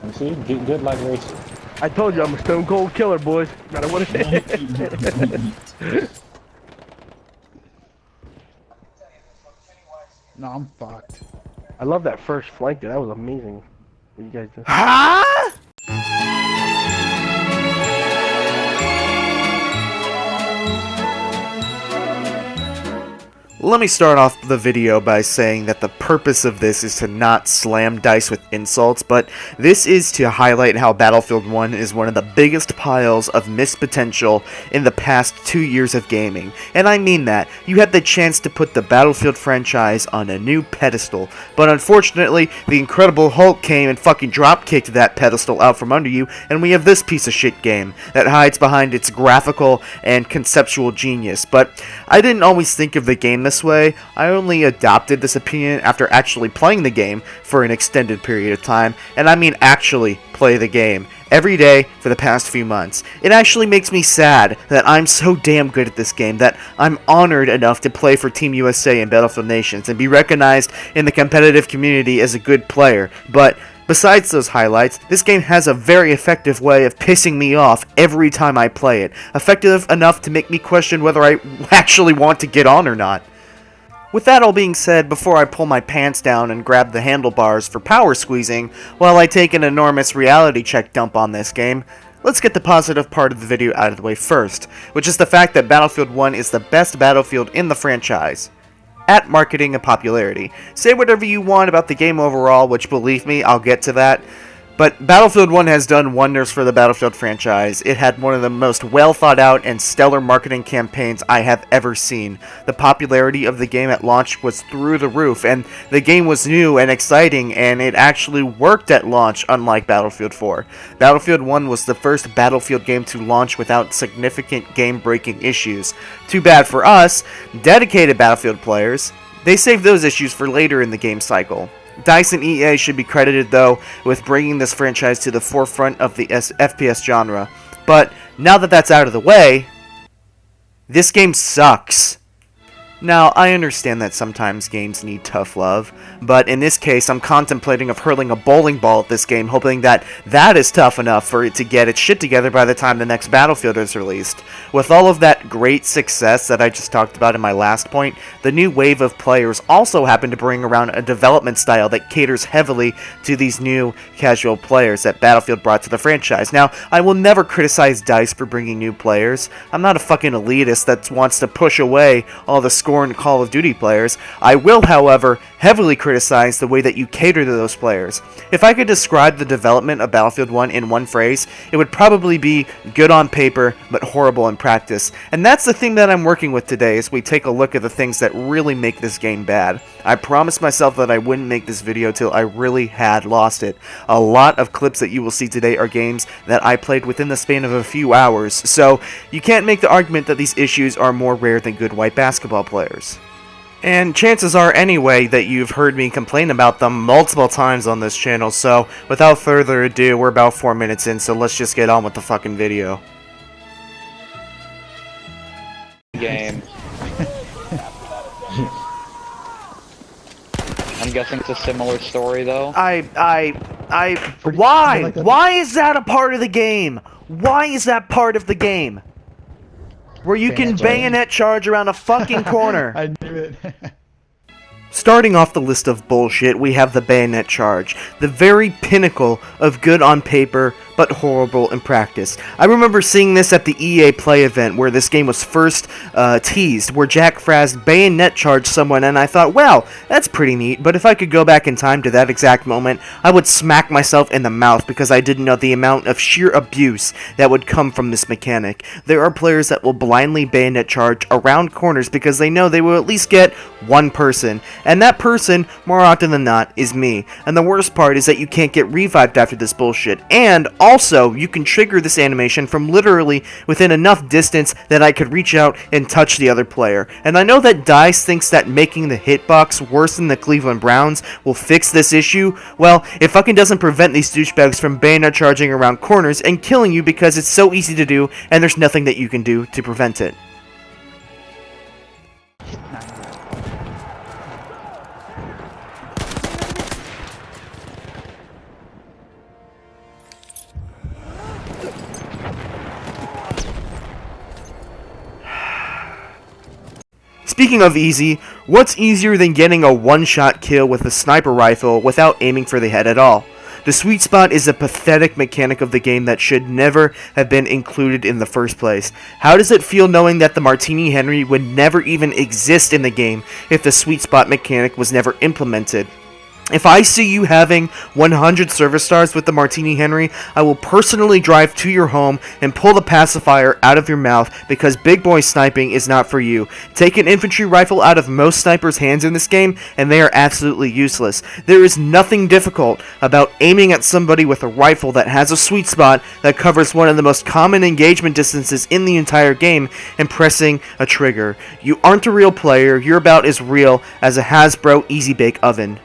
You see, good like racing. I told you I'm a stone cold killer, boys. Gotta what it No, I'm fucked. I love that first flank, dude. That was amazing. What you guys did. Huh? Let me start off the video by saying that the purpose of this is to not slam dice with insults, but this is to highlight how Battlefield 1 is one of the biggest piles of missed potential in the past 2 years of gaming. And I mean that. You had the chance to put the Battlefield franchise on a new pedestal, but unfortunately, the Incredible Hulk came and fucking drop-kicked that pedestal out from under you, and we have this piece of shit game that hides behind its graphical and conceptual genius. But I didn't always think of the game this way. I only adopted this opinion after actually playing the game for an extended period of time, and I mean actually play the game every day for the past few months. It actually makes me sad that I'm so damn good at this game that I'm honored enough to play for Team USA in Battlefield Nations and be recognized in the competitive community as a good player, but besides those highlights, this game has a very effective way of pissing me off every time I play it. Effective enough to make me question whether I actually want to get on or not. With that all being said, before I pull my pants down and grab the handlebars for power squeezing, while I take an enormous reality check dump on this game, let's get the positive part of the video out of the way first, which is the fact that Battlefield 1 is the best Battlefield in the franchise. At marketing and popularity. Say whatever you want about the game overall, which believe me, I'll get to that. But Battlefield 1 has done wonders for the Battlefield franchise. It had one of the most well thought out and stellar marketing campaigns I have ever seen. The popularity of the game at launch was through the roof, and the game was new and exciting, and it actually worked at launch, unlike Battlefield 4. Battlefield 1 was the first Battlefield game to launch without significant game-breaking issues. Too bad for us, dedicated Battlefield players. They saved those issues for later in the game cycle. DICE and EA should be credited, though, with bringing this franchise to the forefront of the FPS genre. But now that that's out of the way, this game sucks. Now, I understand that sometimes games need tough love, but in this case, I'm contemplating of hurling a bowling ball at this game, hoping that that is tough enough for it to get its shit together by the time the next Battlefield is released. With all of that great success that I just talked about in my last point, the new wave of players also happen to bring around a development style that caters heavily to these new casual players that Battlefield brought to the franchise. Now, I will never criticize DICE for bringing new players. I'm not a fucking elitist that wants to push away all the scorned Call of Duty players. I will, however, heavily criticize the way that you cater to those players. If I could describe the development of Battlefield 1 in one phrase, it would probably be good on paper, but horrible in practice. And that's the thing that I'm working with today as we take a look at the things that really make this game bad. I promised myself that I wouldn't make this video till I really had lost it. A lot of clips that you will see today are games that I played within the span of a few hours, so you can't make the argument that these issues are more rare than good white basketball players. And chances are anyway that you've heard me complain about them multiple times on this channel, so without further ado, we're about 4 minutes in, so let's just get on with the fucking video. Game. I'm guessing it's a similar story though. Why? Why is that a part of the game? Why is that part of the game? Where you can bayonet charge around a fucking corner. I knew it. Starting off the list of bullshit, we have the Bayonet Charge, the very pinnacle of good on paper, but horrible in practice. I remember seeing this at the EA Play event where this game was first teased, where Jack Fraz bayonet charged someone, and I thought, wow, that's pretty neat, but if I could go back in time to that exact moment, I would smack myself in the mouth because I didn't know the amount of sheer abuse that would come from this mechanic. There are players that will blindly bayonet charge around corners because they know they will at least get one person, and that person, more often than not, is me. And the worst part is that you can't get revived after this bullshit, and also, you can trigger this animation from literally within enough distance that I could reach out and touch the other player. And I know that DICE thinks that making the hitbox worse than the Cleveland Browns will fix this issue. Well, it fucking doesn't prevent these douchebags from bayonet charging around corners and killing you because it's so easy to do and there's nothing that you can do to prevent it. Speaking of easy, what's easier than getting a one-shot kill with a sniper rifle without aiming for the head at all? The sweet spot is a pathetic mechanic of the game that should never have been included in the first place. How does it feel knowing that the Martini Henry would never even exist in the game if the sweet spot mechanic was never implemented? If I see you having 100 service stars with the Martini Henry, I will personally drive to your home and pull the pacifier out of your mouth because big boy sniping is not for you. Take an infantry rifle out of most snipers' hands in this game and they are absolutely useless. There is nothing difficult about aiming at somebody with a rifle that has a sweet spot that covers one of the most common engagement distances in the entire game and pressing a trigger. You aren't a real player, you're about as real as a Hasbro Easy Bake Oven.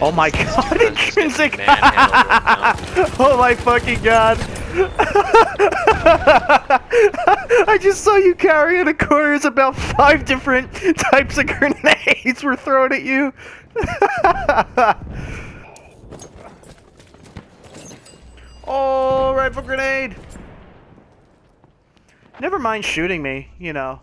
Oh my god, intrinsic! Oh my fucking god! I just saw you carrying a corners about 5 different types of grenades were thrown at you! Oh, rifle grenade! Never mind shooting me, you know.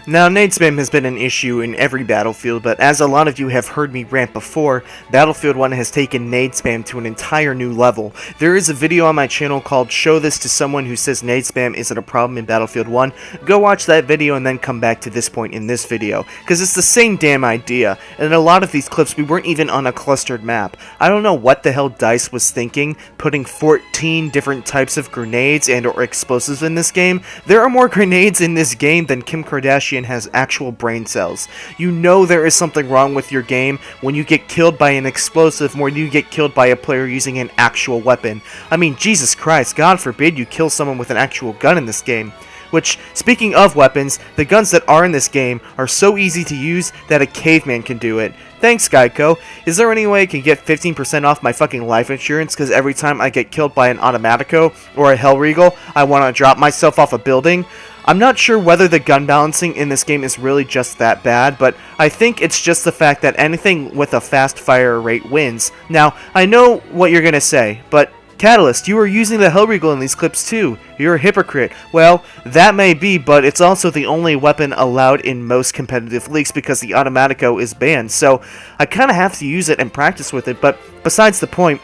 Now, nade spam has been an issue in every Battlefield, but as a lot of you have heard me rant before, Battlefield 1 has taken nade spam to an entire new level. There is a video on my channel called Show This to Someone Who Says Nade Spam Isn't a Problem in Battlefield 1. Go watch that video and then come back to this point in this video, because it's the same damn idea, and in a lot of these clips we weren't even on a clustered map. I don't know what the hell DICE was thinking, putting 14 different types of grenades and or explosives in this game. There are more grenades in this game than Kim Kardashian has actual brain cells. You know there is something wrong with your game when you get killed by an explosive more than you get killed by a player using an actual weapon. I mean, Jesus Christ, God forbid you kill someone with an actual gun in this game. Which, speaking of weapons, the guns that are in this game are so easy to use that a caveman can do it. Thanks, Geico. Is there any way I can get 15% off my fucking life insurance because every time I get killed by an Automatico or a Hellregal, I want to drop myself off a building? I'm not sure whether the gun balancing in this game is really just that bad, but I think it's just the fact that anything with a fast fire rate wins. Now, I know what you're gonna say, but Catalyst, you are using the Hellregal in these clips too. You're a hypocrite. Well, that may be, but it's also the only weapon allowed in most competitive leagues because the Automatico is banned, so I kinda have to use it and practice with it, but besides the point,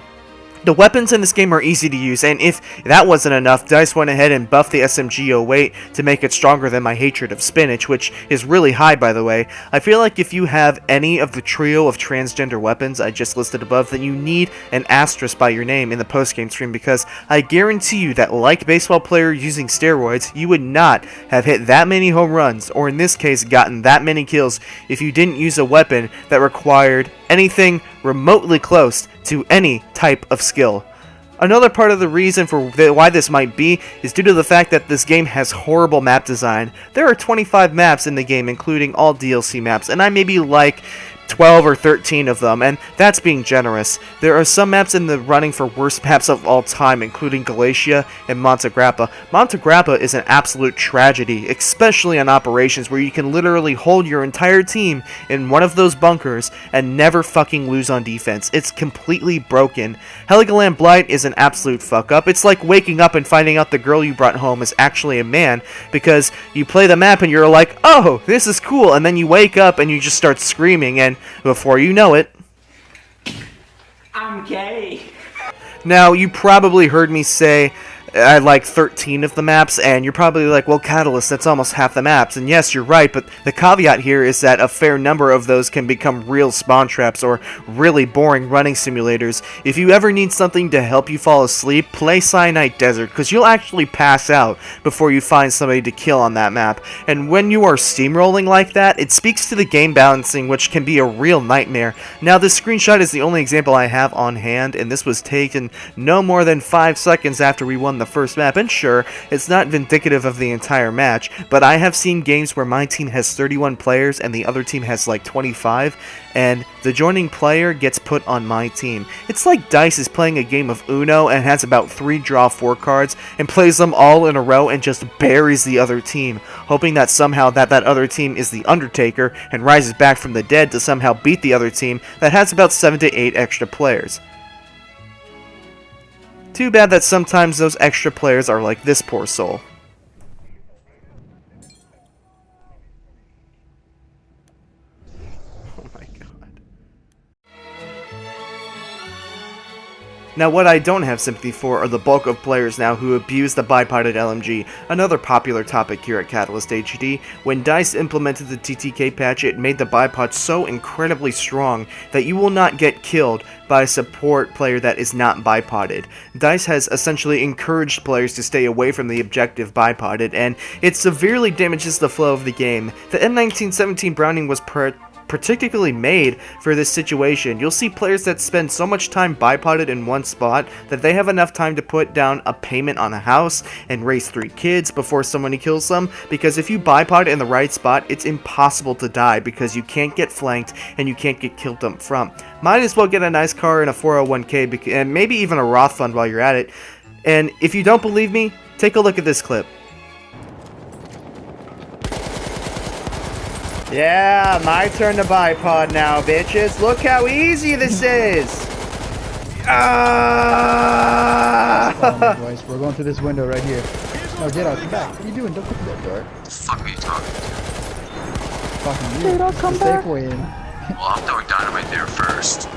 the weapons in this game are easy to use, and if that wasn't enough, DICE went ahead and buffed the SMG-08 to make it stronger than my hatred of spinach, which is really high, by the way. I feel like if you have any of the trio of transgender weapons I just listed above, then you need an asterisk by your name in the post-game stream, because I guarantee you that, like baseball player using steroids, you would not have hit that many home runs, or in this case, gotten that many kills, if you didn't use a weapon that required anything remotely close to any type of skill. Another part of the reason for why this might be is due to the fact that this game has horrible map design. There are 25 maps in the game, including all DLC maps, and I maybe like 12 or 13 of them, and that's being generous. There are some maps in the running for worst maps of all time, including Galatia and Monte Grappa. Monte Grappa is an absolute tragedy, especially on operations where you can literally hold your entire team in one of those bunkers and never fucking lose on defense. It's completely broken. Heligoland Blight is an absolute fuck up. It's like waking up and finding out the girl you brought home is actually a man, because you play the map and you're like, oh, this is cool, and then you wake up and you just start screaming, and before you know it, I'm gay. Now, you probably heard me say I like 13 of the maps, and you're probably like, well, Catalyst, that's almost half the maps. And yes, you're right, but the caveat here is that a fair number of those can become real spawn traps or really boring running simulators. If you ever need something to help you fall asleep, play Cyanide Desert, because you'll actually pass out before you find somebody to kill on that map. And when you are steamrolling like that, it speaks to the game balancing, which can be a real nightmare. Now, this screenshot is the only example I have on hand, and this was taken no more than 5 seconds after we won the the first map, and sure, it's not indicative of the entire match, but I have seen games where my team has 31 players and the other team has like 25, and the joining player gets put on my team. It's like DICE is playing a game of Uno and has about 3 draw 4 cards and plays them all in a row and just buries the other team, hoping that somehow that other team is the Undertaker and rises back from the dead to somehow beat the other team that has about 7 to 8 extra players. Too bad that sometimes those extra players are like this poor soul. Oh my god. Now, what I don't have sympathy for are the bulk of players now who abuse the bipoded LMG, another popular topic here at Catalyst HD. When DICE implemented the TTK patch, it made the bipod so incredibly strong that you will not get killed by a support player that is not bipoded. DICE has essentially encouraged players to stay away from the objective bipoded, and it severely damages the flow of the game. The M1917 Browning was particularly made for this situation. You'll see players that spend so much time bipoded in one spot that they have enough time to put down a payment on a house and raise 3 kids before somebody kills them, because if you bipod in the right spot, it's impossible to die because you can't get flanked and you can't get killed up front. Might as well get a nice car and a 401k and maybe even a Roth fund while you're at it. And if you don't believe me, take a look at this clip. Yeah, my turn to bipod now, bitches. Look how easy this is. Ah! Boys, we're going through this window right here. No, get out, come back. What are you doing? Don't come through that door. The fuck are you talking to? Fucking you. Dude, I'll come It's the back. safe way in. Well, I'm throwing dynamite there first.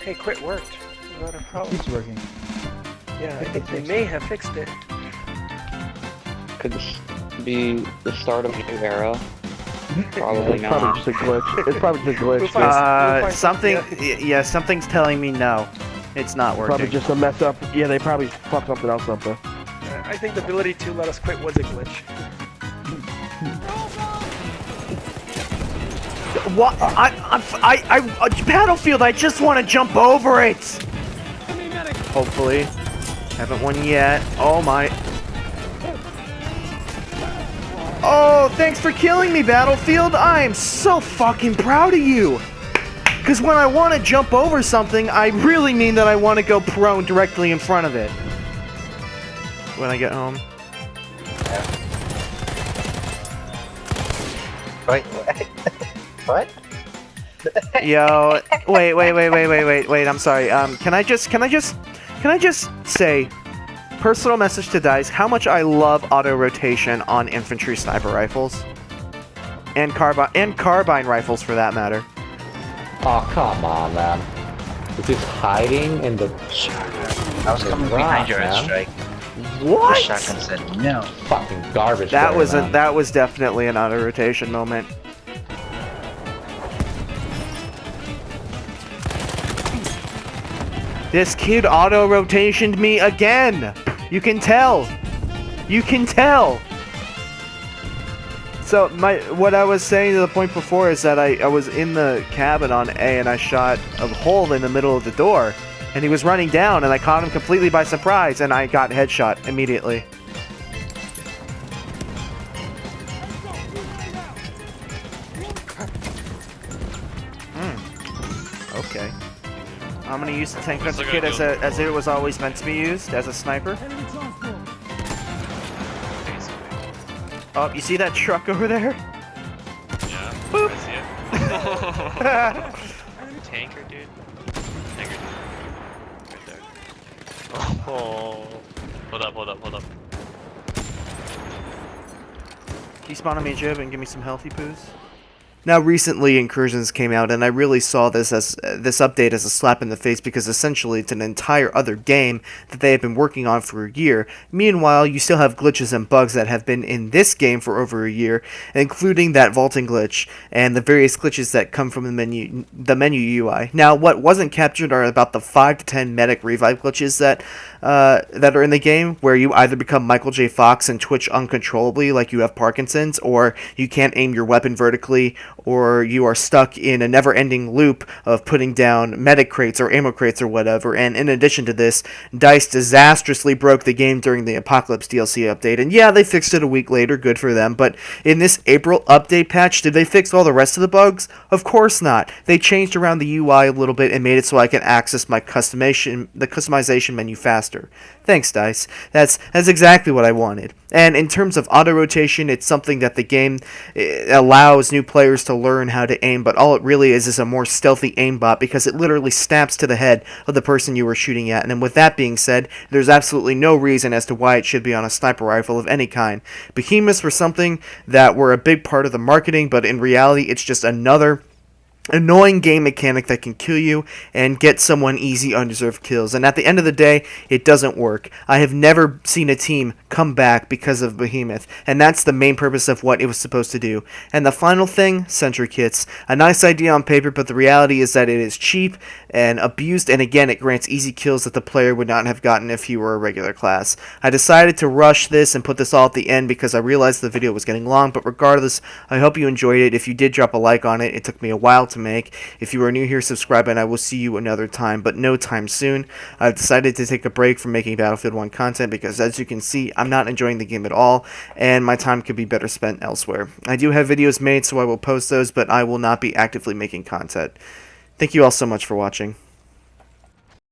Hey, quit worked. Without a problem. Keeps working. Yeah, I think they may have fixed it. Could this be the start of a new era? Probably It's probably not. just a glitch. It's probably just a glitch. We'll find Something, yeah. yeah, something's telling me no. It's not working. Probably just a mess up. Yeah, they probably fucked something else up there. I think the ability to let us quit was a glitch. What? Battlefield, I just want to jump over it! Hopefully. Haven't won yet. Oh my. Oh, thanks for killing me, Battlefield. I am so fucking proud of you. Because when I want to jump over something, I really mean that I want to go prone directly in front of it. When I get home. Wait, what? Yo, wait, I'm sorry. Can I just say, personal message to DICE, how much I love auto-rotation on infantry sniper rifles. And carbine rifles, for that matter. Oh, come on, man. Is this hiding in the... I was coming behind your man. airstrike. What? Shotgun said no. Fucking garbage. That player, was man. that was definitely an auto-rotation moment. This kid auto-rotationed me again! You can tell! You can tell! So, what I was saying to the point before is that I was in the cabin on A and I shot a hole in the middle of the door. And he was running down and I caught him completely by surprise and I got headshot immediately. Okay. I'm gonna use the tank hunter kit as it was always meant to be used, as a sniper. Oh, you see that truck over there? Yeah, Boop. I see it. Tanker, dude. Tanker, dude. Right there. Oh. Hold up. Can you spawn on me a jib and give me some healthy poos? Now, recently, Incursions came out, and I really saw this update as a slap in the face because essentially it's an entire other game that they have been working on for a year. Meanwhile, you still have glitches and bugs that have been in this game for over a year, including that vaulting glitch and the various glitches that come from the menu UI. Now, what wasn't captured are about the 5 to 10 medic revive glitches that are in the game, where you either become Michael J. Fox and twitch uncontrollably like you have Parkinson's, or you can't aim your weapon vertically, or you are stuck in a never-ending loop of putting down medic crates or ammo crates or whatever. And in addition to this, DICE disastrously broke the game during the Apocalypse DLC update. And yeah, they fixed it a week later, good for them, but in this April update patch, did they fix all the rest of the bugs? Of course not. They changed around the UI a little bit and made it so I can access my customization menu faster. Thanks, DICE. That's exactly what I wanted. And in terms of auto-rotation, it's something that the game allows new players to learn how to aim, but all it really is a more stealthy aimbot because it literally snaps to the head of the person you were shooting at. And with that being said, there's absolutely no reason as to why it should be on a sniper rifle of any kind. Behemoths were something that were a big part of the marketing, but in reality, it's just another annoying game mechanic that can kill you and get someone easy undeserved kills. And at the end of the day, it doesn't work. I have never seen a team come back because of Behemoth, and that's the main purpose of what it was supposed to do. And the final thing, sentry kits. A nice idea on paper, but the reality is that it is cheap and abused, and again, it grants easy kills that the player would not have gotten if he were a regular class. I decided to rush this and put this all at the end because I realized the video was getting long, but regardless, I hope you enjoyed it. If you did, drop a like on it. It took me a while to make. If you are new here, subscribe, and I will see you another time, but no time soon. I've decided to take a break from making Battlefield 1 content because, as you can see, I'm not enjoying the game at all, and my time could be better spent elsewhere. I do have videos made, so I will post those, but I will not be actively making content. Thank you all so much for watching.